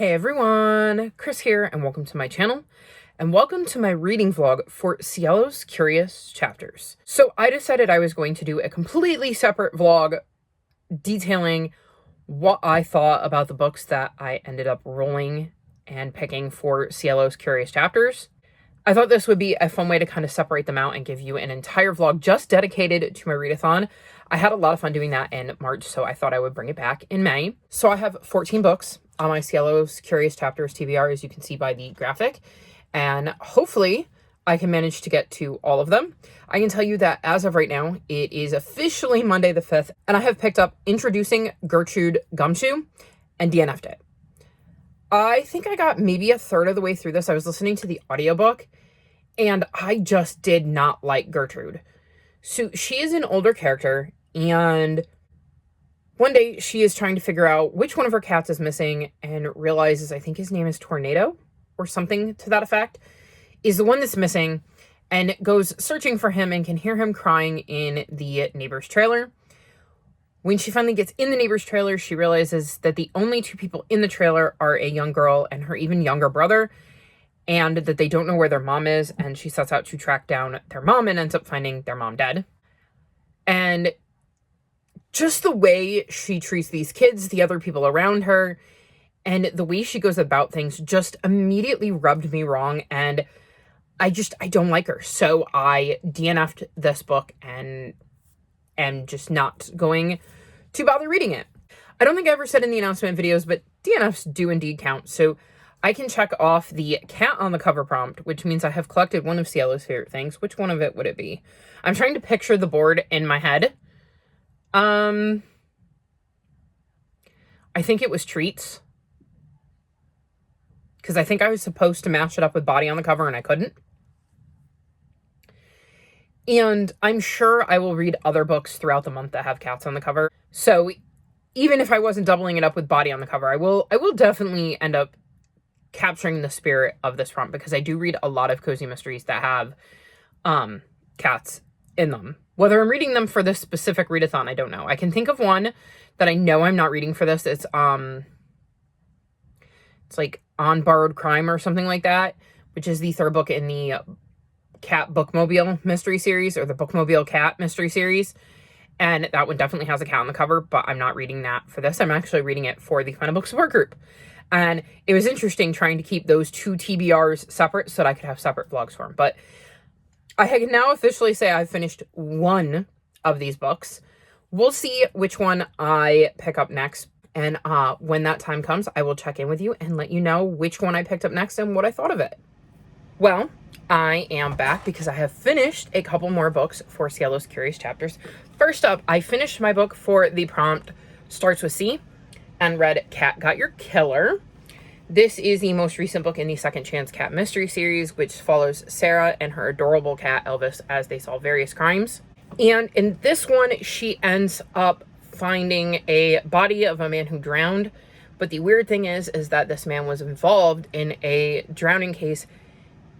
Hey everyone, Chris here, and welcome to my channel, and welcome to my reading vlog for Cielo's Curious Chapters. So I decided I was going to do a completely separate vlog detailing what I thought about the books that I ended up rolling and picking for Cielo's Curious Chapters. I thought this would be a fun way to kind of separate them out and give you an entire vlog just dedicated to my readathon. I had a lot of fun doing that in March, so I thought I would bring it back in May. So I have 14 books on my Cielo's Curious Chapters TBR, as you can see by the graphic, and hopefully I can manage to get to all of them. I can tell you that as of right now, it is officially Monday the 5th, and I have picked up Introducing Gertrude Gumshoe and DNF'd it. I think I got maybe a third of the way through this. I was listening to the audiobook, and I just did not like Gertrude. So she is an older character, and one day she is trying to figure out which one of her cats is missing and realizes, I think his name is Tornado or something to that effect, is the one that's missing, and goes searching for him and can hear him crying in the neighbor's trailer. When she finally gets in the neighbor's trailer, she realizes that the only two people in the trailer are a young girl and her even younger brother, and that they don't know where their mom is, and she sets out to track down their mom and ends up finding their mom dead. And just the way she treats these kids, the other people around her, and the way she goes about things just immediately rubbed me wrong, and I don't like her. So I DNF'd this book and am just not going to bother reading it. I don't think I ever said in the announcement videos, but DNFs do indeed count. So I can check off the cat on the cover prompt, which means I have collected one of Cielo's favorite things. Which one of it would it be? I'm trying to picture the board in my head. I think it was Treats, because I think I was supposed to match it up with Body on the cover and I couldn't. And I'm sure I will read other books throughout the month that have cats on the cover. So even if I wasn't doubling it up with Body on the cover, I will definitely end up capturing the spirit of this prompt, because I do read a lot of cozy mysteries that have cats in them. Whether I'm reading them for this specific readathon, I don't know. I can think of one that I know I'm not reading for this. It's like On Borrowed Crime or something like that, which is the third book in the Cat Bookmobile mystery series, or the Bookmobile Cat mystery series. And that one definitely has a cat on the cover, but I'm not reading that for this. I'm actually reading it for the Final Book Support Group. And it was interesting trying to keep those two TBRs separate so that I could have separate vlogs for them. But I can now officially say I've finished one of these books. We'll see which one I pick up next. And when that time comes, I will check in with you and let you know which one I picked up next and what I thought of it. Well, I am back because I have finished a couple more books for Cielo's Curious Chapters. First up, I finished my book for the prompt Starts with C and read Cat Got Your Killer. This is the most recent book in the Second Chance Cat Mystery series, which follows Sarah and her adorable cat Elvis as they solve various crimes. And in this one, she ends up finding a body of a man who drowned. But the weird thing is that this man was involved in a drowning case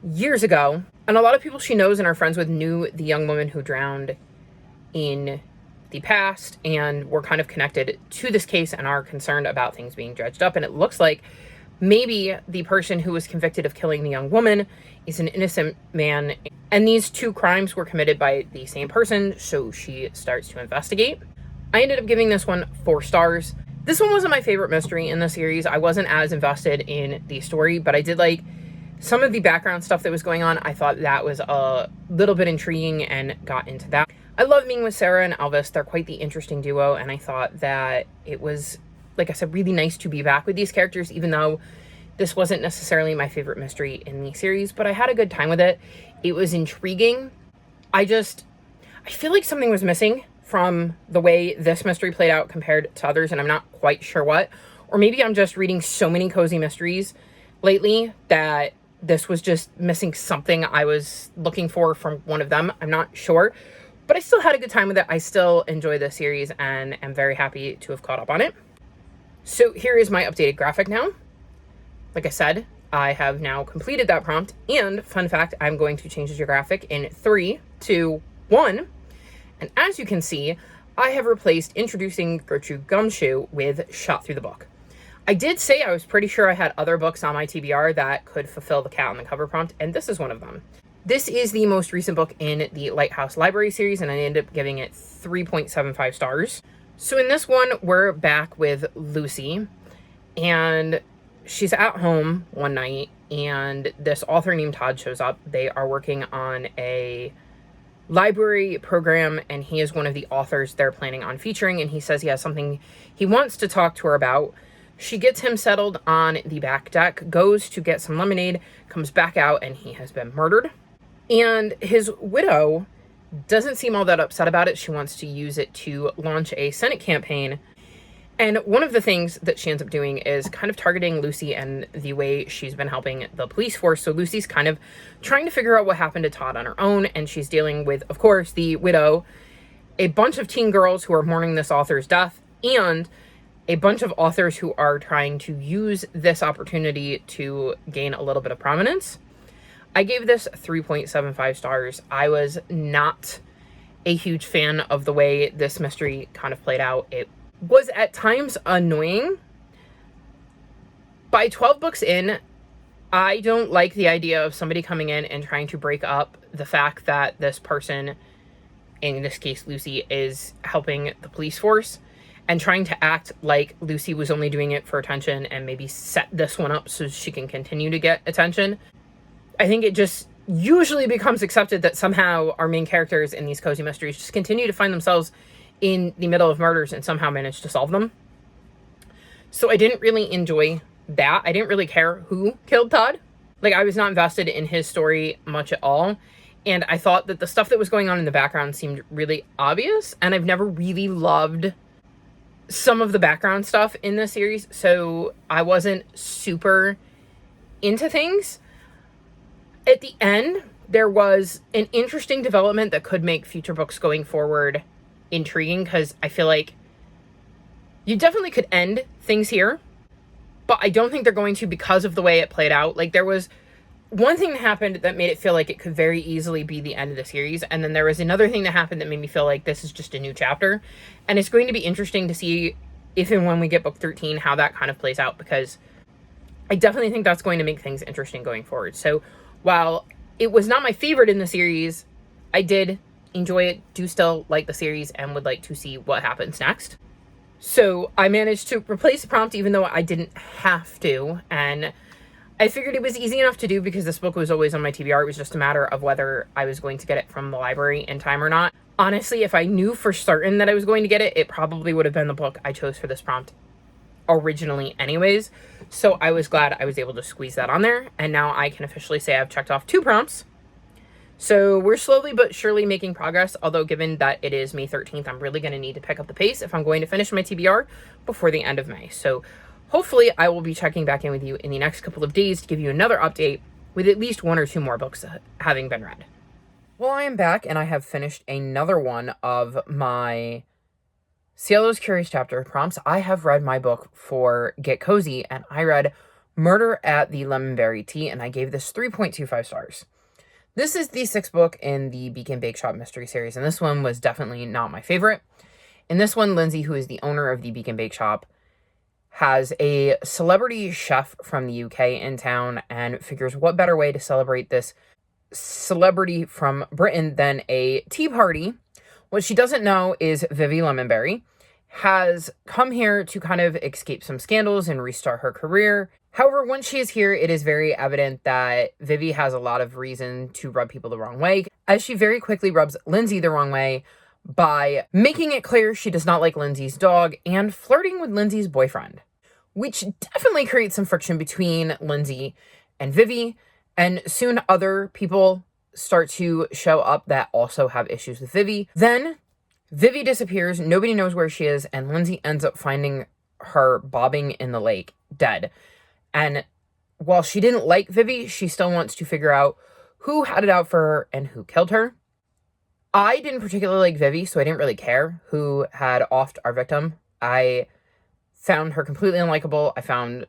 years ago. And a lot of people she knows and are friends with knew the young woman who drowned in the past and were kind of connected to this case and are concerned about things being dredged up. And it looks like maybe the person who was convicted of killing the young woman is an innocent man, and these two crimes were committed by the same person, so she starts to investigate. I ended up giving this one 4 stars. This one wasn't my favorite mystery in the series. I wasn't as invested in the story, but I did like some of the background stuff that was going on. I thought that was a little bit intriguing and got into that. I love being with Sarah and Elvis. They're quite the interesting duo, and I thought that it was, like I said, really nice to be back with these characters, even though this wasn't necessarily my favorite mystery in the series, but I had a good time with it. It was intriguing. I feel like something was missing from the way this mystery played out compared to others, and I'm not quite sure what. Or maybe I'm just reading so many cozy mysteries lately that this was just missing something I was looking for from one of them. I'm not sure, but I still had a good time with it. I still enjoy this series and am very happy to have caught up on it. So here is my updated graphic now. Like I said, I have now completed that prompt, and fun fact, I'm going to change the graphic in 3, 2, 1. And as you can see, I have replaced Introducing Gertrude Gumshoe with Shot Through the Book. I did say I was pretty sure I had other books on my TBR that could fulfill the cat on the cover prompt, and this is one of them. This is the most recent book in the Lighthouse Library series, and I ended up giving it 3.75 stars. So in this one, we're back with Lucy, and she's at home one night, and this author named Todd shows up. They are working on a library program, and he is one of the authors they're planning on featuring, and he says he has something he wants to talk to her about. She gets him settled on the back deck, goes to get some lemonade, comes back out, and he has been murdered. And his widow doesn't seem all that upset about it. She wants to use it to launch a Senate campaign. And one of the things that she ends up doing is kind of targeting Lucy and the way she's been helping the police force. So Lucy's kind of trying to figure out what happened to Todd on her own. And she's dealing with, of course, the widow, a bunch of teen girls who are mourning this author's death, and a bunch of authors who are trying to use this opportunity to gain a little bit of prominence. I gave this 3.75 stars. I was not a huge fan of the way this mystery kind of played out. It was at times annoying. By 12 books in, I don't like the idea of somebody coming in and trying to break up the fact that this person, in this case Lucy, is helping the police force, and trying to act like Lucy was only doing it for attention and maybe set this one up so she can continue to get attention. I think it just usually becomes accepted that somehow our main characters in these cozy mysteries just continue to find themselves in the middle of murders and somehow manage to solve them. So I didn't really enjoy that. I didn't really care who killed Todd. Like, I was not invested in his story much at all. And I thought that the stuff that was going on in the background seemed really obvious. And I've never really loved some of the background stuff in this series. So I wasn't super into things. At the end, there was an interesting development that could make future books going forward intriguing, because I feel like you definitely could end things here, but I don't think they're going to because of the way it played out. Like, there was one thing that happened that made it feel like it could very easily be the end of the series, and then there was another thing that happened that made me feel like this is just a new chapter, and it's going to be interesting to see if and when we get book 13 how that kind of plays out, because I definitely think that's going to make things interesting going forward. So while it was not my favorite in the series, I did enjoy it, do still like the series, and would like to see what happens next. So I managed to replace the prompt even though I didn't have to, and I figured it was easy enough to do because this book was always on my TBR. It was just a matter of whether I was going to get it from the library in time or not. Honestly, if I knew for certain that I was going to get it, it probably would have been the book I chose for this prompt originally anyways. So I was glad I was able to squeeze that on there, and now I can officially say I've checked off 2 prompts. So we're slowly but surely making progress, although given that it is May 13th, I'm really going to need to pick up the pace if I'm going to finish my TBR before the end of May. So hopefully I will be checking back in with you in the next couple of days to give you another update with at least 1 or 2 more books having been read. Well, I am back, and I have finished another one of my Cielo's Curious Chapter prompts. I have read my book for Get Cozy, and I read Murder at the Lemonberry Tea, and I gave this 3.25 stars. This is the 6th book in the Beacon Bake Shop mystery series, and this one was definitely not my favorite. In this one, Lindsay, who is the owner of the Beacon Bake Shop, has a celebrity chef from the UK in town and figures what better way to celebrate this celebrity from Britain than a tea party. What she doesn't know is Vivi Lemonberry has come here to kind of escape some scandals and restart her career. However, once she is here, it is very evident that Vivi has a lot of reason to rub people the wrong way, as she very quickly rubs Lindsay the wrong way by making it clear she does not like Lindsay's dog and flirting with Lindsay's boyfriend, which definitely creates some friction between Lindsay and Vivi, and soon other people start to show up that also have issues with Vivi. Then Vivi disappears, nobody knows where she is, and Lindsay ends up finding her bobbing in the lake, dead. And while she didn't like Vivi, she still wants to figure out who had it out for her and who killed her. I didn't particularly like Vivi, so I didn't really care who had offed our victim. I found her completely unlikable. I found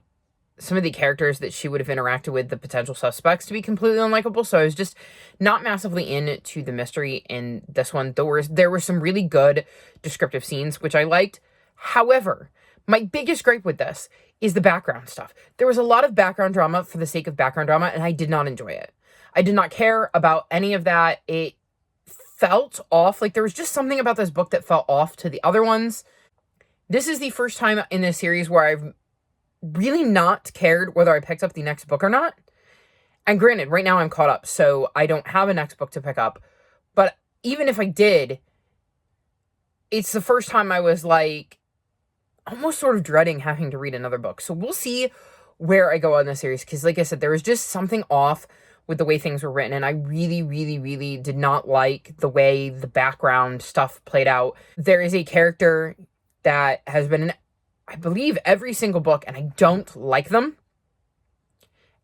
some of the characters that she would have interacted with, the potential suspects, to be completely unlikable. So I was just not massively into the mystery in this one. There were some really good descriptive scenes, which I liked. However, My biggest gripe with this is the background stuff. There was a lot of background drama for the sake of background drama, and I did not enjoy it. I did not care about any of that. It felt off. Like, there was just something about this book that felt off to the other ones. This is the first time in this series where I've really not cared whether I picked up the next book or not. And granted, right now I'm caught up, so I don't have a next book to pick up. But even if I did, it's the first time I was like, almost sort of dreading having to read another book. So we'll see where I go on this series. Because like I said, there was just something off with the way things were written. And I really, really, really did not like the way the background stuff played out. There is a character that has been in, I believe, every single book, and I don't like them.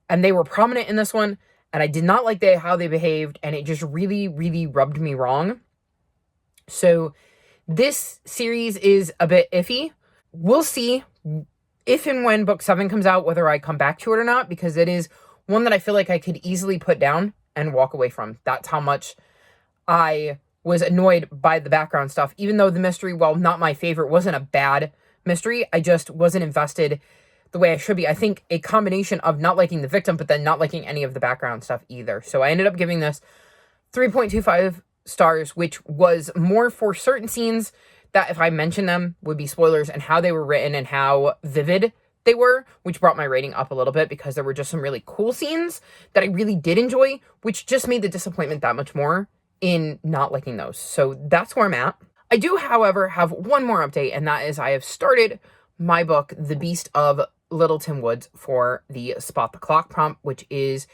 And they were prominent in this one, and I did not like how they behaved, and it just really, really rubbed me wrong. So this series is a bit iffy. We'll see if and when book 7 comes out, whether I come back to it or not, because it is one that I feel like I could easily put down and walk away from. That's how much I was annoyed by the background stuff, even though the mystery, while not my favorite, wasn't a bad mystery. I just wasn't invested the way I should be. I think a combination of not liking the victim, but then not liking any of the background stuff either. So I ended up giving this 3.25 stars, which was more for certain scenes that, if I mention them, would be spoilers, and how they were written and how vivid they were, which brought my rating up a little bit because there were just some really cool scenes that I really did enjoy, which just made the disappointment that much more in not liking those. So that's where I'm at. I do, however, have one more update, and that is I have started my book, The Beast of Littleton Woods, for the Spot the Clock prompt, which is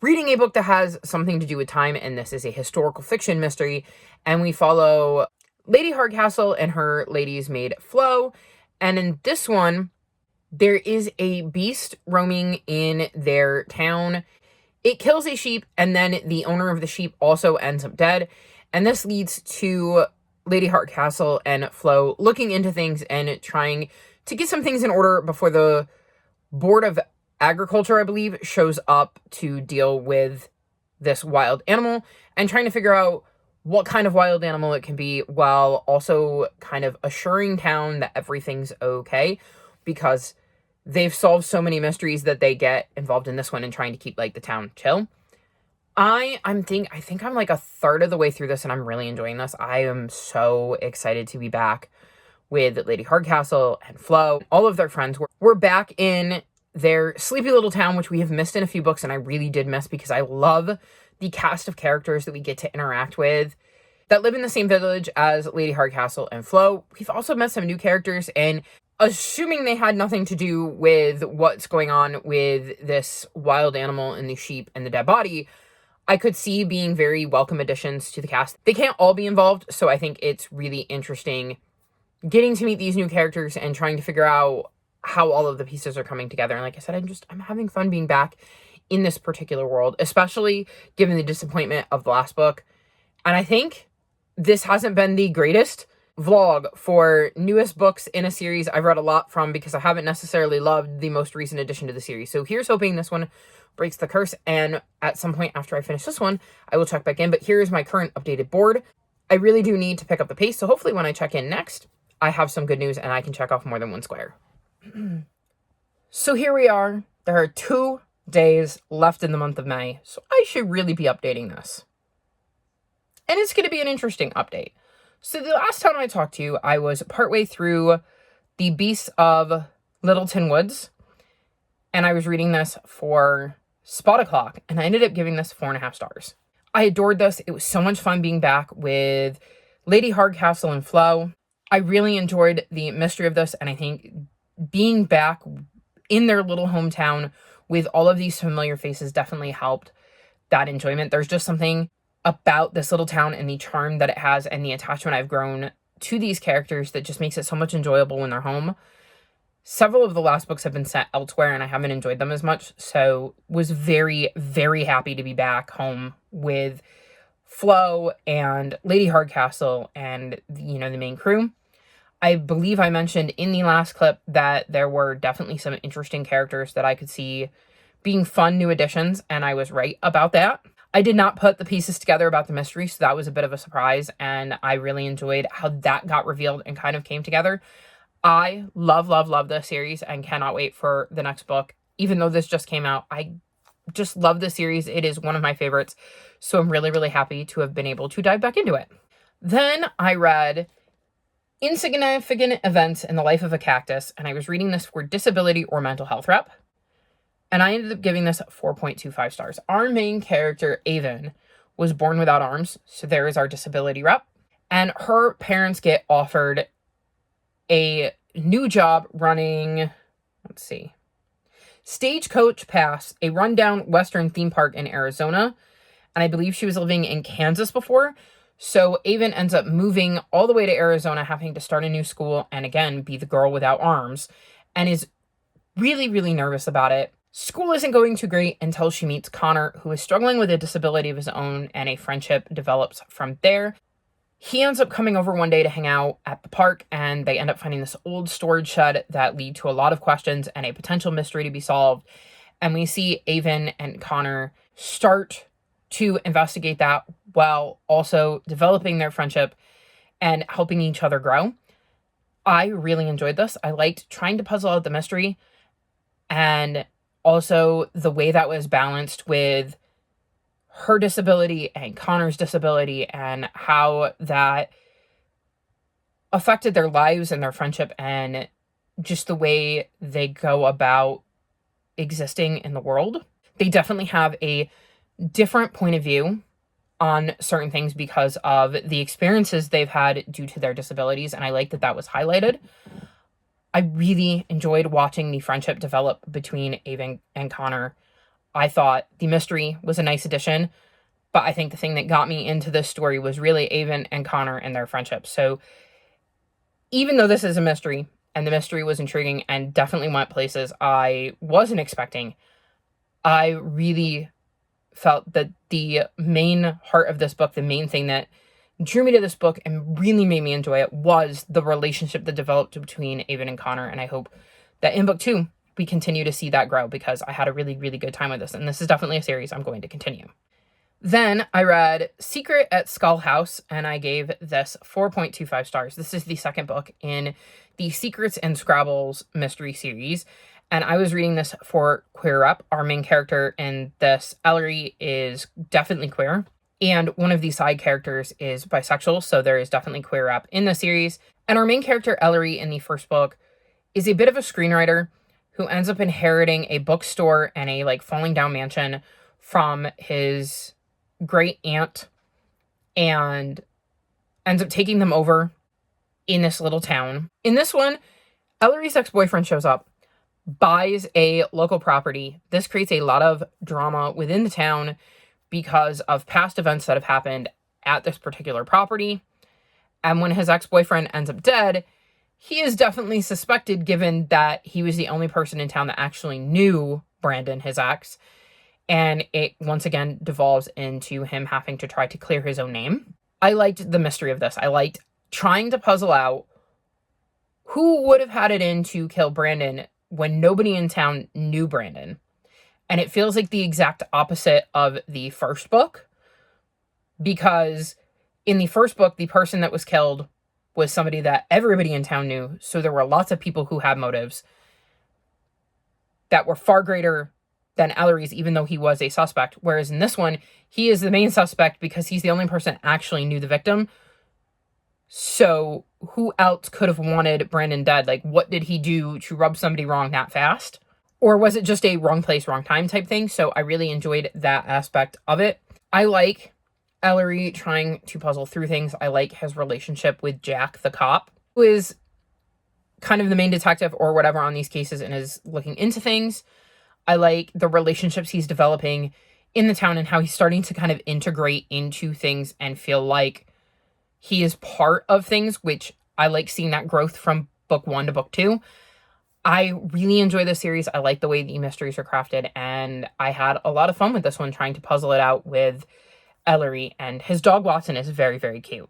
reading a book that has something to do with time, and this is a historical fiction mystery, and we follow Lady Hardcastle and her lady's maid Flo, and in this one, there is a beast roaming in their town. It kills a sheep, and then the owner of the sheep also ends up dead, and this leads to Lady Hardcastle and Flo looking into things and trying to get some things in order before the Board of Agriculture, I believe, shows up to deal with this wild animal, and trying to figure out what kind of wild animal it can be, while also kind of assuring town that everything's okay, because they've solved so many mysteries that they get involved in this one and trying to keep, like, the town chill. I think I'm like a third of the way through this, and I'm really enjoying this. I am so excited to be back with Lady Hardcastle and Flo. All of their friends were back in their sleepy little town, which we have missed in a few books, and I really did miss, because I love the cast of characters that we get to interact with that live in the same village as Lady Hardcastle and Flo. We've also met some new characters, and assuming they had nothing to do with what's going on with this wild animal and the sheep and the dead body, I could see being very welcome additions to the cast. They can't all be involved, so I think it's really interesting getting to meet these new characters and trying to figure out how all of the pieces are coming together. And like I said, I'm having fun being back in this particular world, especially given the disappointment of the last book. And I think this hasn't been the greatest vlog for newest books in a series I've read a lot from, because I haven't necessarily loved the most recent addition to the series. So here's hoping this one breaks the curse, and at some point after I finish this one, I will check back in. But here's my current updated board. I really do need to pick up the pace, so hopefully when I check in next, I have some good news and I can check off more than one square. So here we are. There are 2 days left in the month of May, so I should really be updating this. And it's going to be an interesting update. So the last time I talked to you, I was partway through The Beast of Littleton Woods, and I was reading this for Spot O'Clock, and I ended up giving this 4.5 stars. I adored this. It was so much fun being back with Lady Hardcastle and Flo. I really enjoyed the mystery of this, and I think being back in their little hometown with all of these familiar faces definitely helped that enjoyment. There's just something about this little town and the charm that it has and the attachment I've grown to these characters that just makes it so much enjoyable when they're home. Several of the last books have been set elsewhere and I haven't enjoyed them as much, so was very, very happy to be back home with Flo and Lady Hardcastle and, you know, the main crew. I believe I mentioned in the last clip that there were definitely some interesting characters that I could see being fun new additions, and I was right about that. I did not put the pieces together about the mystery, so that was a bit of a surprise, and I really enjoyed how that got revealed and kind of came together. I love, love, love this series and cannot wait for the next book. Even though this just came out, I just love this series. It is one of my favorites. So I'm really, really happy to have been able to dive back into it. Then I read Insignificant Events in the Life of a Cactus, and I was reading this for disability or mental health rep. And I ended up giving this 4.25 stars. Our main character, Avon, was born without arms, so there is our disability rep. And her parents get offered a new job running, Stagecoach Pass, a rundown Western theme park in Arizona. And I believe she was living in Kansas before. So Avon ends up moving all the way to Arizona, having to start a new school and again, be the girl without arms, and is really, really nervous about it. School isn't going too great until she meets Connor, who is struggling with a disability of his own, and a friendship develops from there. He ends up coming over one day to hang out at the park, and they end up finding this old storage shed that lead to a lot of questions and a potential mystery to be solved. And we see Avon and Connor start to investigate that while also developing their friendship and helping each other grow. I really enjoyed this. I liked trying to puzzle out the mystery, and also the way that was balanced with her disability and Connor's disability and how that affected their lives and their friendship and just the way they go about existing in the world. They definitely have a different point of view on certain things because of the experiences they've had due to their disabilities, and I like that that was highlighted. I really enjoyed watching the friendship develop between Avon and Connor. I thought the mystery was a nice addition, but I think the thing that got me into this story was really Avon and Connor and their friendship. So even though this is a mystery, and the mystery was intriguing and definitely went places I wasn't expecting, I really felt that the main heart of this book, the main thing that drew me to this book and really made me enjoy it, was the relationship that developed between Avon and Connor. And I hope that in book 2, we continue to see that grow, because I had a really, really good time with this. And this is definitely a series I'm going to continue. Then I read Secret at Skull House, and I gave this 4.25 stars. This is the second book in the Secrets and Scrabbles mystery series. And I was reading this for Queer Up. Our main character in this, Ellery, is definitely queer. And one of the side characters is bisexual, so there is definitely queer up in the series. And our main character, Ellery, in the first book, is a bit of a screenwriter who ends up inheriting a bookstore and a falling down mansion from his great aunt, and ends up taking them over in this little town. In this one, Ellery's ex-boyfriend shows up, buys a local property. This creates a lot of drama within the town because of past events that have happened at this particular property. And when his ex-boyfriend ends up dead, he is definitely suspected, given that he was the only person in town that actually knew Brandon, his ex. And it once again devolves into him having to try to clear his own name. I liked the mystery of this. I liked trying to puzzle out who would have had it in to kill Brandon when nobody in town knew Brandon. And it feels like the exact opposite of the first book, because in the first book, the person that was killed was somebody that everybody in town knew. So there were lots of people who had motives that were far greater than Ellery's, even though he was a suspect. Whereas in this one, he is the main suspect because he's the only person that actually knew the victim. So who else could have wanted Brandon dead? What did he do to rub somebody wrong that fast? Or was it just a wrong place, wrong time type thing? So I really enjoyed that aspect of it. I like Ellery trying to puzzle through things. I like his relationship with Jack, the cop, who is kind of the main detective or whatever on these cases and is looking into things. I like the relationships he's developing in the town and how he's starting to kind of integrate into things and feel like he is part of things, which I like seeing that growth from book 1 to book 2. I really enjoy this series. I like the way the mysteries are crafted, and I had a lot of fun with this one trying to puzzle it out with Ellery, and his dog Watson is very, very cute.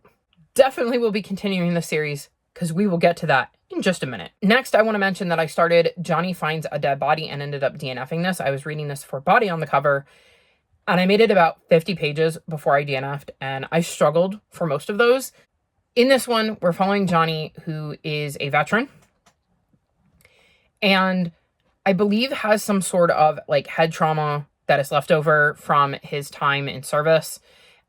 Definitely will be continuing the series because we will get to that in just a minute. Next, I want to mention that I started Johnny Finds a Dead Body and ended up DNFing this. I was reading this for Body on the Cover, and I made it about 50 pages before I DNF'd, and I struggled for most of those. In this one, we're following Johnny, who is a veteran, and I believe has some sort of like head trauma that is left over from his time in service,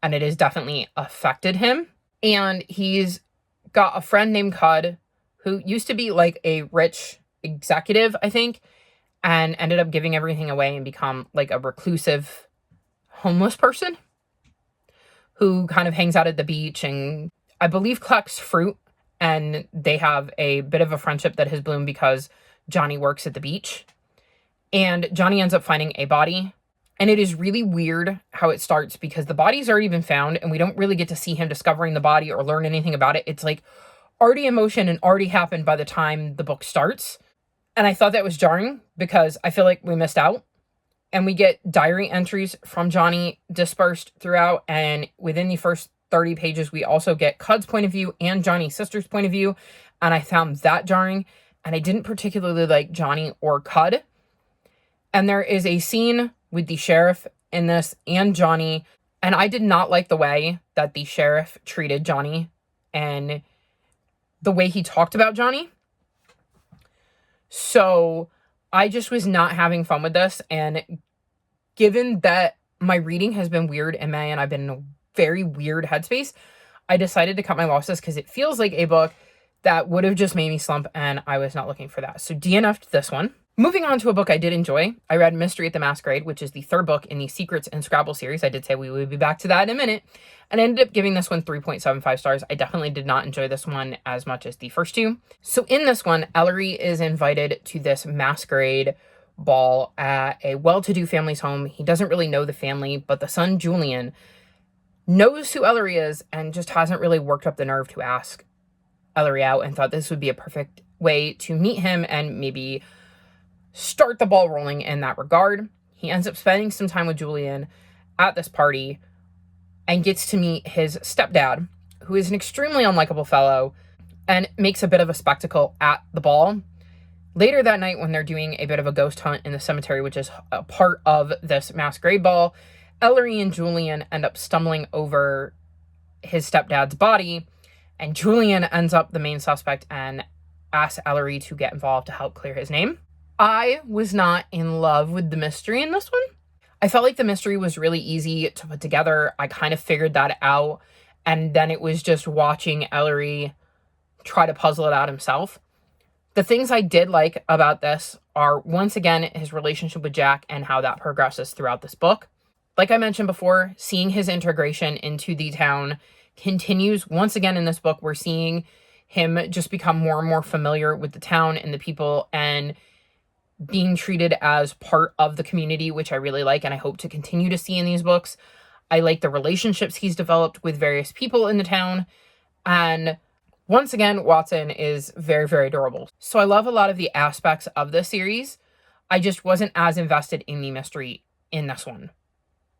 and it has definitely affected him. And he's got a friend named Cud who used to be like a rich executive, I think, and ended up giving everything away and become like a reclusive homeless person who kind of hangs out at the beach and I believe collects fruit. And they have a bit of a friendship that has bloomed because Johnny works at the beach. And Johnny ends up finding a body. And it is really weird how it starts because the body's already been found and we don't really get to see him discovering the body or learn anything about it. It's like already in motion and already happened by the time the book starts. And I thought that was jarring because I feel like we missed out. And we get diary entries from Johnny dispersed throughout. And within the first 30 pages, we also get Cud's point of view and Johnny's sister's point of view. And I found that jarring. And I didn't particularly like Johnny or Cud. And there is a scene with the sheriff in this and Johnny. And I did not like the way that the sheriff treated Johnny and the way he talked about Johnny. So I just was not having fun with this. And given that my reading has been weird in May and I've been in a very weird headspace, I decided to cut my losses because it feels like a book that would have just made me slump and I was not looking for that. So DNF'd this one. Moving on to a book I did enjoy. I read Mystery at the Masquerade, which is the third book in the Secrets and Scrabble series. I did say we would be back to that in a minute. And I ended up giving this one 3.75 stars. I definitely did not enjoy this one as much as the first two. So in this one, Ellery is invited to this masquerade ball at a well-to-do family's home. He doesn't really know the family, but the son, Julian, knows who Ellery is and just hasn't really worked up the nerve to ask Ellery out and thought this would be a perfect way to meet him and maybe start the ball rolling in that regard. He ends up spending some time with Julian at this party and gets to meet his stepdad, who is an extremely unlikable fellow and makes a bit of a spectacle at the ball. Later that night, when they're doing a bit of a ghost hunt in the cemetery, which is a part of this masquerade ball, Ellery and Julian end up stumbling over his stepdad's body, and Julian ends up the main suspect and asks Ellery to get involved to help clear his name. I was not in love with the mystery in this one. I felt like the mystery was really easy to put together. I kind of figured that out, and then it was just watching Ellery try to puzzle it out himself. The things I did like about this are, once again, his relationship with Jack and how that progresses throughout this book. Like I mentioned before, seeing his integration into the town continues. Once again in this book, we're seeing him just become more and more familiar with the town and the people and being treated as part of the community, which I really like and I hope to continue to see in these books. I like the relationships he's developed with various people in the town. And once again, Watson is very, very adorable. So I love a lot of the aspects of this series. I just wasn't as invested in the mystery in this one.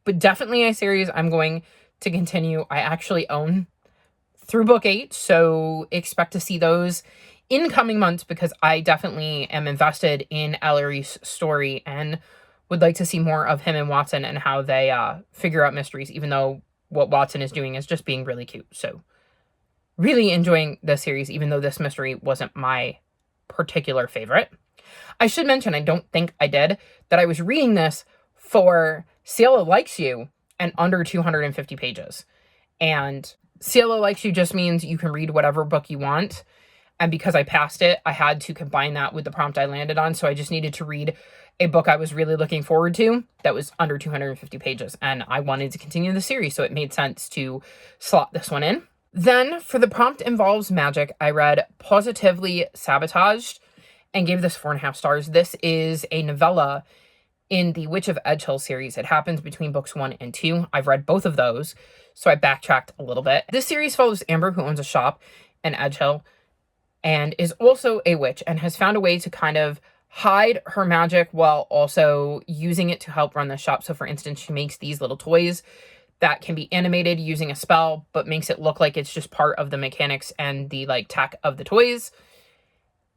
But definitely a series I'm going to continue. I actually own through book 8, so expect to see those in coming months because I definitely am invested in Ellery's story and would like to see more of him and Watson and how they figure out mysteries, even though what Watson is doing is just being really cute. So really enjoying this series, even though this mystery wasn't my particular favorite. I should mention, I don't think I did, that I was reading this for Cielo Likes You and under 250 pages. And Cielo Likes You just means you can read whatever book you want. And because I passed it, I had to combine that with the prompt I landed on. So I just needed to read a book I was really looking forward to that was under 250 pages. And I wanted to continue the series, so it made sense to slot this one in. Then for the prompt involves magic, I read Positively Sabotaged and gave this 4.5 stars. This is a novella in the Witch of Edgehill series. It happens between books 1 and 2. I've read both of those, so I backtracked a little bit. This series follows Amber, who owns a shop in Edgehill and is also a witch and has found a way to kind of hide her magic while also using it to help run the shop. So for instance, she makes these little toys that can be animated using a spell, but makes it look like it's just part of the mechanics and the like tech of the toys.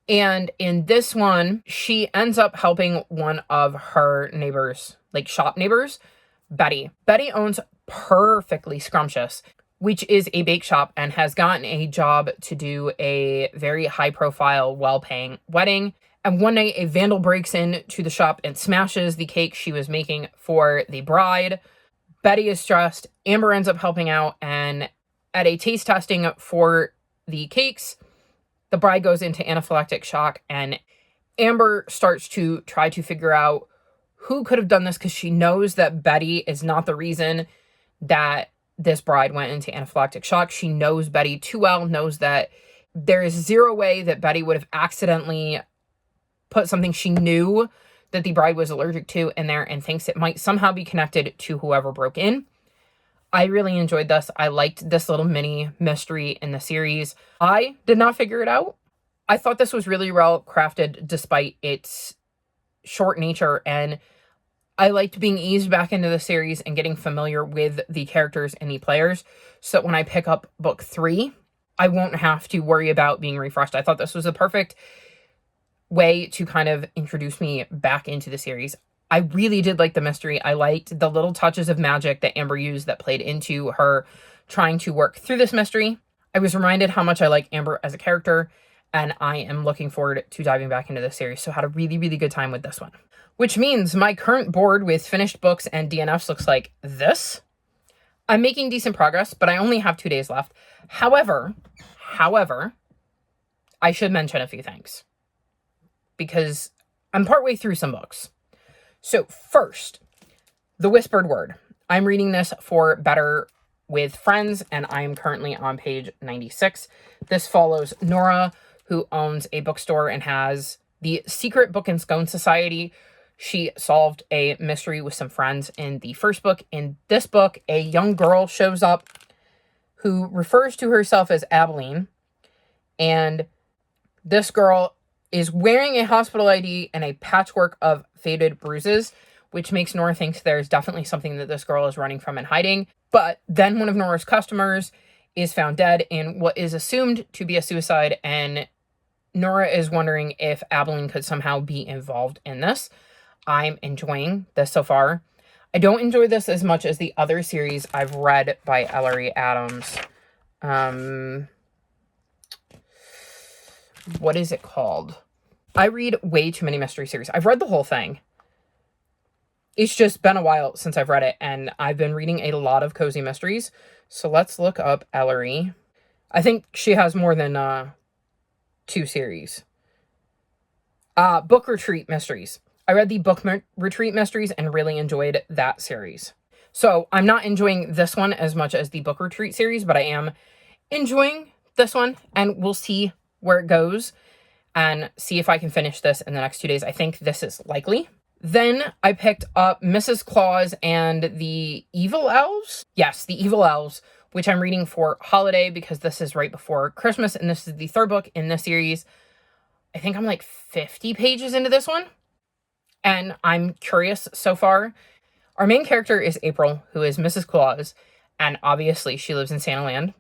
And in this one, she ends up helping one of her neighbors, like shop neighbors, Betty. Betty owns Perfectly Scrumptious, which is a bake shop and has gotten a job to do a very high profile, well-paying wedding. And one night, a vandal breaks into the shop and smashes the cake she was making for the bride. Betty is stressed. Amber ends up helping out, and at a taste testing for the cakes, the bride goes into anaphylactic shock, and Amber starts to try to figure out who could have done this, because she knows that Betty is not the reason that this bride went into anaphylactic shock. She knows Betty too well, knows that there is zero way that Betty would have accidentally put something she knew that the bride was allergic to in there, and thinks it might somehow be connected to whoever broke in. I really enjoyed this. I liked this little mini mystery in the series. I did not figure it out. I thought this was really well crafted despite its short nature, and I liked being eased back into the series and getting familiar with the characters and the players, so that when I pick up book 3, I won't have to worry about being refreshed. I thought this was a perfect way to kind of introduce me back into the series. I really did like the mystery. I liked the little touches of magic that Amber used that played into her trying to work through this mystery. I was reminded how much I like Amber as a character, and I am looking forward to diving back into this series. So I had a really, really good time with this one. Which means my current board with finished books and DNFs looks like this. I'm making decent progress, but I only have 2 days left. However, I should mention a few things, because I'm partway through some books. So first, The Whispered Word. I'm reading this for Better with Friends, and I am currently on page 96. This follows Nora, who owns a bookstore and has the Secret Book and Scone Society. She solved a mystery with some friends in the first book. In this book, a young girl shows up who refers to herself as Abilene, and this girl is wearing a hospital ID and a patchwork of faded bruises, which makes Nora think there's definitely something that this girl is running from and hiding. But then one of Nora's customers is found dead in what is assumed to be a suicide, and Nora is wondering if Abilene could somehow be involved in this. I'm enjoying this so far. I don't enjoy this as much as the other series I've read by Ellery Adams. What is it called? I read way too many mystery series. I've read the whole thing. It's just been a while since I've read it, and I've been reading a lot of cozy mysteries. So let's look up Ellery. I think she has more than 2 series. Book Retreat Mysteries. I read the Book Retreat Mysteries and really enjoyed that series. So I'm not enjoying this one as much as the Book Retreat series, but I am enjoying this one, and we'll see where it goes and see if I can finish this in the next 2 days. I think this is likely. Then I picked up Mrs. Claus and the Evil Elves. Yes, the Evil Elves, which I'm reading for holiday because this is right before Christmas, and this is the 3rd book in this series. I think I'm like 50 pages into this one, and I'm curious so far. Our main character is April, who is Mrs. Claus, and obviously she lives in Santa Land.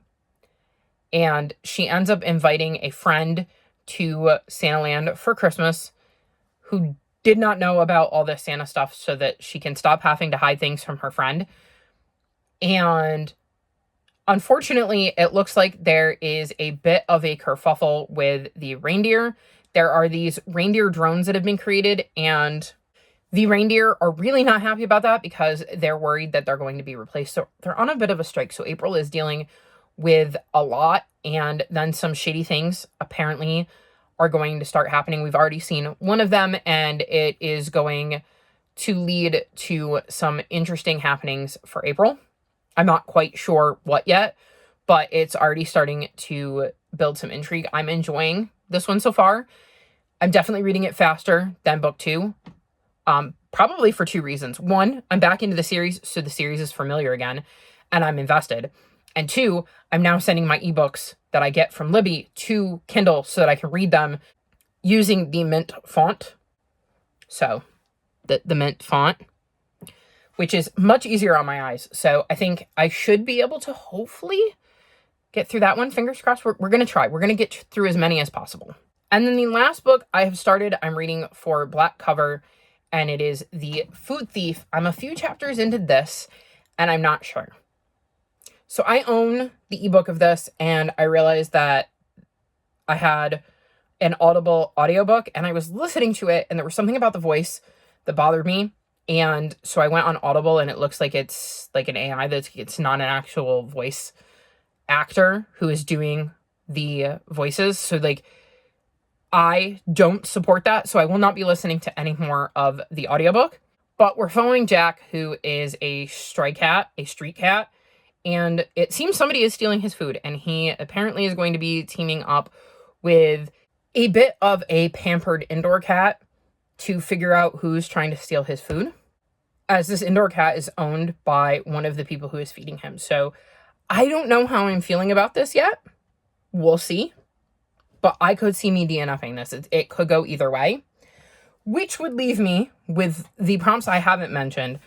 And she ends up inviting a friend to Santa Land for Christmas who did not know about all this Santa stuff, so that she can stop having to hide things from her friend. And unfortunately, it looks like there is a bit of a kerfuffle with the reindeer. There are these reindeer drones that have been created, and the reindeer are really not happy about that because they're worried that they're going to be replaced. So they're on a bit of a strike. So April is dealing with a lot, and then some shady things apparently are going to start happening. We've already seen one of them, and it is going to lead to some interesting happenings for April. I'm not quite sure what yet, but it's already starting to build some intrigue. I'm enjoying this one so far. I'm definitely reading it faster than book 2. Probably for 2 reasons. 1, I'm back into the series, so the series is familiar again, and I'm invested. And 2, I'm now sending my ebooks that I get from Libby to Kindle so that I can read them using the Mint font. So, the Mint font, which is much easier on my eyes. So I think I should be able to hopefully get through that one. Fingers crossed. We're going to try. We're going to get through as many as possible. And then the last book I have started, I'm reading for Black Cover, and it is The Food Thief. I'm a few chapters into this, and I'm not sure. So I own the ebook of this, and I realized that I had an Audible audiobook, and I was listening to it, and there was something about the voice that bothered me. And so I went on Audible, and it looks like it's like an AI, it's not an actual voice actor who is doing the voices. So like, I don't support that, so I will not be listening to any more of the audiobook. But we're following Jack, who is a street cat, and it seems somebody is stealing his food, and he apparently is going to be teaming up with a bit of a pampered indoor cat to figure out who's trying to steal his food, as this indoor cat is owned by one of the people who is feeding him. So I don't know how I'm feeling about this yet. We'll see. But I could see me DNFing this. It could go either way, which would leave me with the prompts I haven't mentioned.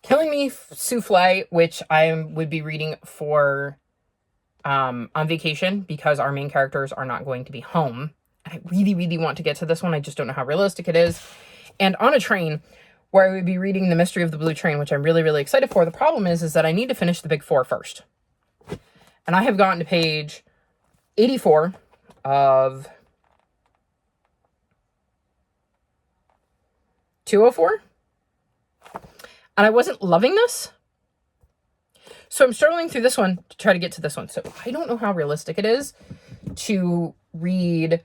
Killing Me Souffle, which I would be reading for on vacation because our main characters are not going to be home. And I really, really want to get to this one. I just don't know how realistic it is. And On a Train, where I would be reading The Mystery of the Blue Train, which I'm really, really excited for. The problem is that I need to finish the big four first. And I have gotten to page 84 of 204. And I wasn't loving this. So I'm struggling through this one to try to get to this one. So I don't know how realistic it is to read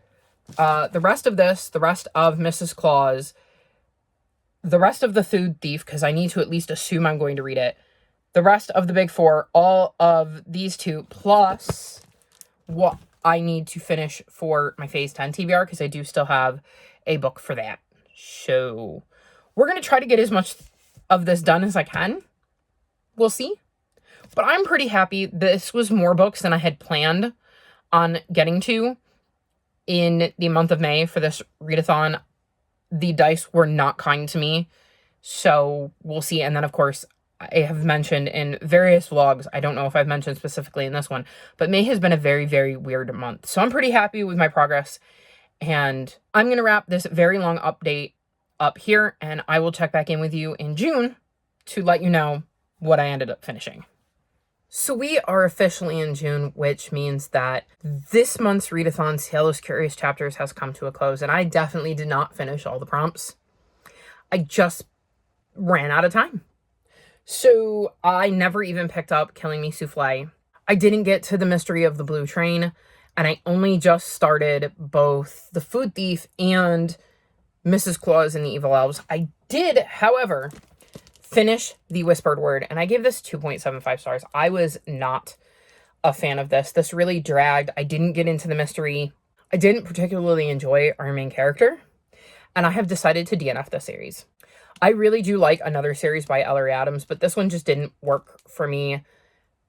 the rest of this, the rest of Mrs. Claus, the rest of The Food Thief, because I need to at least assume I'm going to read it, the rest of the big four, all of these two, plus what I need to finish for my Phase 10 TBR, because I do still have a book for that. So we're going to try to get as much of this done as I can. We'll see. But I'm pretty happy. This was more books than I had planned on getting to in the month of May for this readathon. The dice were not kind to me, so we'll see. And then, of course, I have mentioned in various vlogs, I don't know if I've mentioned specifically in this one, but May has been a very, very weird month. So I'm pretty happy with my progress, and I'm going to wrap this very long update up here, and I will check back in with you in June to let you know what I ended up finishing. So we are officially in June, which means that this month's readathon, Cielo's Curious Chapters, has come to a close, and I definitely did not finish all the prompts. I just ran out of time. So I never even picked up Killing Me Souffle. I didn't get to The Mystery of the Blue Train, and I only just started both The Food Thief and Mrs. Claus and the Evil Elves. I did, however, finish The Whispered Word, and I gave this 2.75 stars. I was not a fan of this. This really dragged. I didn't get into the mystery. I didn't particularly enjoy our main character, and I have decided to DNF this series. I really do like another series by Ellery Adams, but this one just didn't work for me.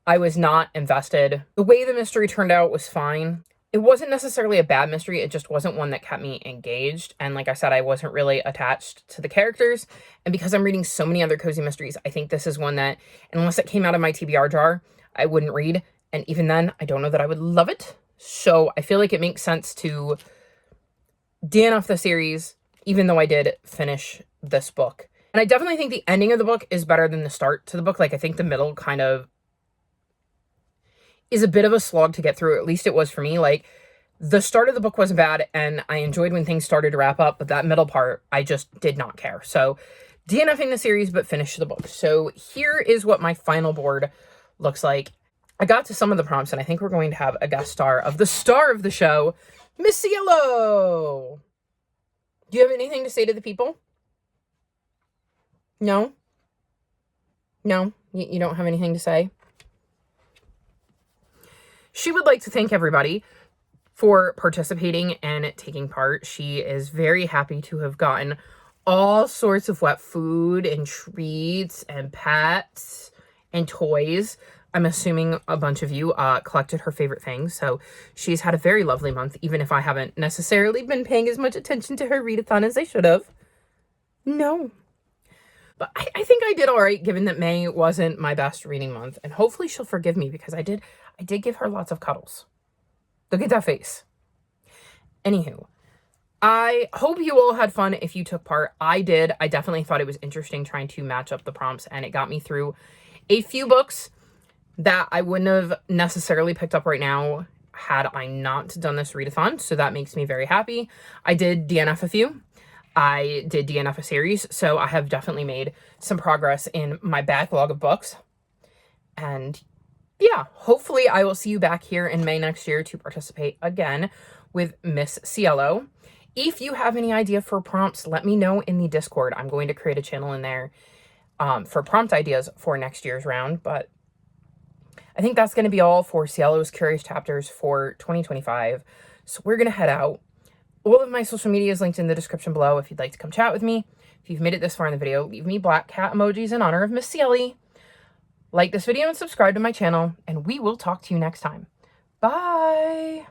I was not invested. The way the mystery turned out was fine. It wasn't necessarily a bad mystery, it just wasn't one that kept me engaged. And like I said, I wasn't really attached to the characters. And because I'm reading so many other cozy mysteries, I think this is one that, unless it came out of my TBR jar, I wouldn't read. And even then, I don't know that I would love it. So I feel like it makes sense to DNF the series, even though I did finish this book. And I definitely think the ending of the book is better than the start to the book. Like, I think the middle kind of is a bit of a slog to get through. At least it was for me. Like, the start of the book wasn't bad, and I enjoyed when things started to wrap up, but that middle part, I just did not care. So, DNFing the series, but finish the book. So, here is what my final board looks like. I got to some of the prompts, and I think we're going to have a guest star of the show, Miss Cielo. Do you have anything to say to the people? No? No? You don't have anything to say? She would like to thank everybody for participating and taking part. She is very happy to have gotten all sorts of wet food and treats and pets and toys. I'm assuming a bunch of you collected her favorite things. So she's had a very lovely month, even if I haven't necessarily been paying as much attention to her readathon as I should have. No. But I think I did all right, given that May wasn't my best reading month. And hopefully she'll forgive me, because I did give her lots of cuddles. Look at that face. Anywho, I hope you all had fun if you took part. I did. I definitely thought it was interesting trying to match up the prompts, and it got me through a few books that I wouldn't have necessarily picked up right now. had I not done this readathon, so that makes me very happy. I did DNF a few. I did DNF a series, so I have definitely made some progress in my backlog of books. And yeah, hopefully I will see you back here in May next year to participate again with Miss Cielo. If you have any idea for prompts, let me know in the Discord. I'm going to create a channel in there for prompt ideas for next year's round. But I think that's going to be all for Cielo's Curious Chapters for 2025. So we're going to head out. All of my social media is linked in the description below if you'd like to come chat with me. If you've made it this far in the video, leave me black cat emojis in honor of Miss Cielo. Like this video and subscribe to my channel, and we will talk to you next time. Bye!